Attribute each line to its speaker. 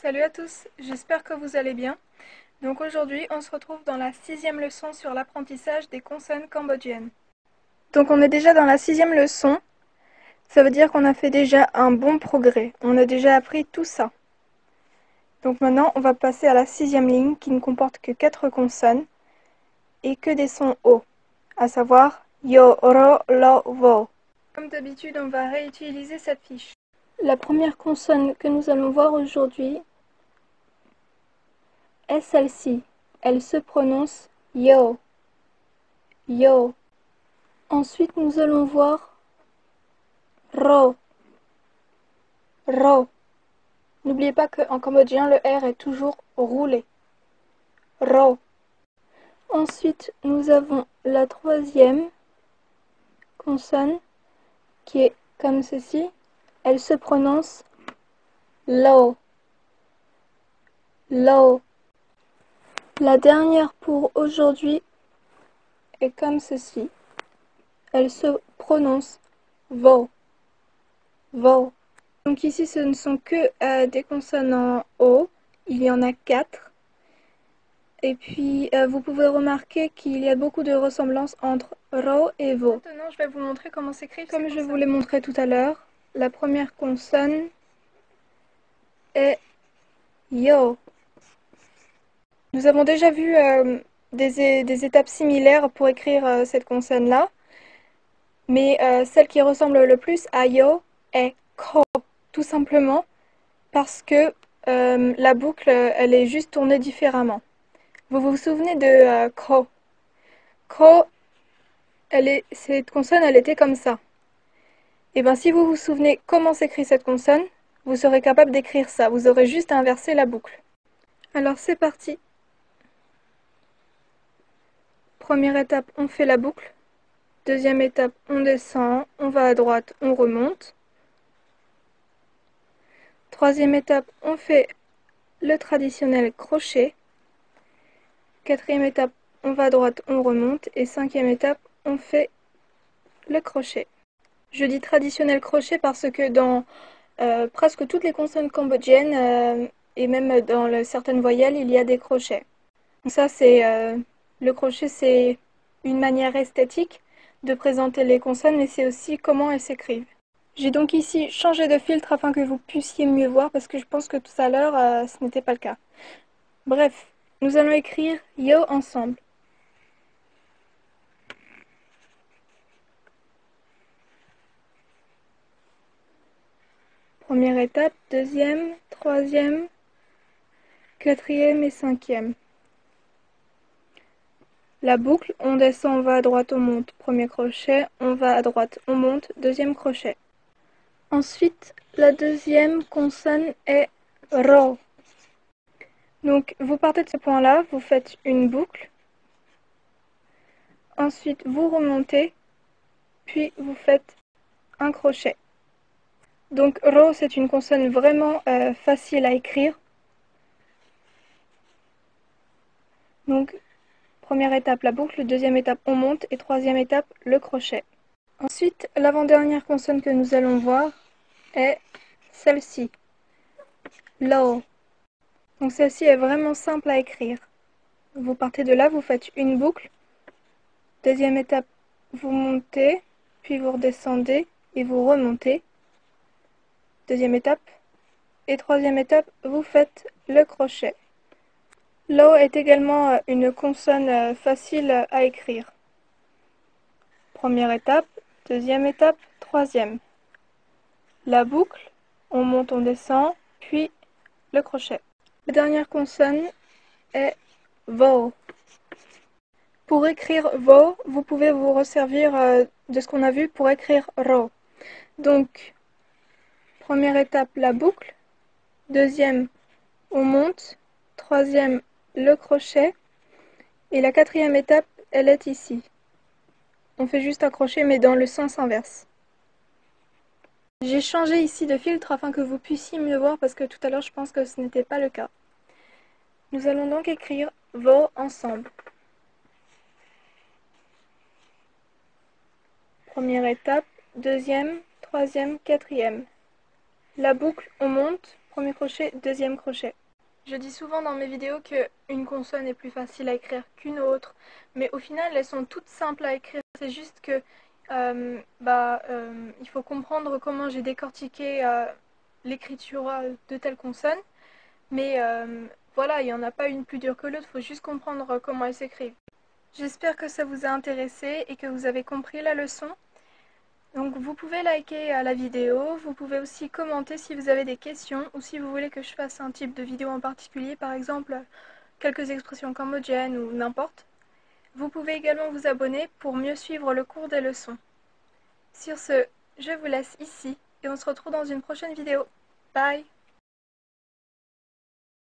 Speaker 1: Salut à tous, j'espère que vous allez bien. Donc aujourd'hui, on se retrouve dans la 6e leçon sur l'apprentissage des consonnes cambodgiennes. Donc on est déjà dans la 6e leçon, ça veut dire qu'on a fait déjà un bon progrès, on a déjà appris tout ça. Donc maintenant, on va passer à la 6e ligne qui ne comporte que 4 consonnes et que des sons O, à savoir yo, ro, lo, vo. Comme d'habitude, on va réutiliser cette fiche. La première consonne que nous allons voir aujourd'hui est celle-ci. Elle se prononce yo, yo. Ensuite, nous allons voir ro, ro. N'oubliez pas qu'en cambodgien, le R est toujours roulé. Ro. Ensuite, nous avons la troisième consonne qui est comme ceci. Elle se prononce lo, lo. La dernière pour aujourd'hui est comme ceci. Elle se prononce vo, vo. Donc ici, ce ne sont que des consonnes en O. Il y en a 4. Et puis, vous pouvez remarquer qu'il y a beaucoup de ressemblances entre ro et vo. Maintenant, je vais vous montrer comment s'écrit. Comme je vous l'ai montré tout à l'heure, la première consonne est yo. Nous avons déjà vu des étapes similaires pour écrire cette consonne-là. Mais celle qui ressemble le plus à yo est ko. Tout simplement parce que la boucle, elle est juste tournée différemment. Vous vous souvenez de ko? Ko, cette consonne, elle était comme ça. Et bien, si vous vous souvenez comment s'écrit cette consonne, vous serez capable d'écrire ça. Vous aurez juste à inverser la boucle. Alors, c'est parti. Première étape, on fait la boucle. Deuxième étape, on descend, on va à droite, on remonte. Troisième étape, on fait le traditionnel crochet. Quatrième étape, on va à droite, on remonte. Et cinquième étape, on fait le crochet. Je dis traditionnel crochet parce que dans presque toutes les consonnes cambodgiennes et même dans certaines voyelles, il y a des crochets. Donc ça, le crochet, c'est une manière esthétique de présenter les consonnes, mais c'est aussi comment elles s'écrivent. J'ai donc ici changé de filtre afin que vous puissiez mieux voir parce que je pense que tout à l'heure, ce n'était pas le cas. Bref, nous allons écrire yo ensemble. Première étape, deuxième, troisième, quatrième et cinquième. La boucle, on descend, on va à droite, on monte. Premier crochet, on va à droite, on monte. Deuxième crochet. Ensuite, la deuxième consonne est ro. Donc, vous partez de ce point-là, vous faites une boucle. Ensuite, vous remontez, puis vous faites un crochet. Donc, ro, c'est une consonne vraiment facile à écrire. Donc, première étape, la boucle. Deuxième étape, on monte. Et troisième étape, le crochet. Ensuite, l'avant-dernière consonne que nous allons voir est celle-ci. Lo. Donc celle-ci est vraiment simple à écrire. Vous partez de là, vous faites une boucle. Deuxième étape, vous montez, puis vous redescendez et vous remontez. Deuxième étape. Et troisième étape, vous faites le crochet. Lo est également une consonne facile à écrire. Première étape, deuxième étape, troisième. La boucle, on monte, on descend, puis le crochet. La dernière consonne est vo. Pour écrire vo, vous pouvez vous resservir de ce qu'on a vu pour écrire ro. Donc, première étape, la boucle. Deuxième, on monte. Troisième, le crochet. Et la quatrième étape, elle est ici. On fait juste un crochet, mais dans le sens inverse. J'ai changé ici de filtre afin que vous puissiez mieux voir parce que tout à l'heure, je pense que ce n'était pas le cas. Nous allons donc écrire vo ensemble. Première étape, deuxième, troisième, quatrième. La boucle, on monte, premier crochet, deuxième crochet. Je dis souvent dans mes vidéos qu'une consonne est plus facile à écrire qu'une autre, mais au final elles sont toutes simples à écrire, c'est juste que il faut comprendre comment j'ai décortiqué l'écriture de telle consonne, mais voilà, il n'y en a pas une plus dure que l'autre, il faut juste comprendre comment elles s'écrivent. J'espère que ça vous a intéressé et que vous avez compris la leçon. Donc vous pouvez liker la vidéo, vous pouvez aussi commenter si vous avez des questions ou si vous voulez que je fasse un type de vidéo en particulier, par exemple quelques expressions cambodgiennes ou n'importe. Vous pouvez également vous abonner pour mieux suivre le cours des leçons. Sur ce, je vous laisse ici et on se retrouve dans une prochaine vidéo. Bye!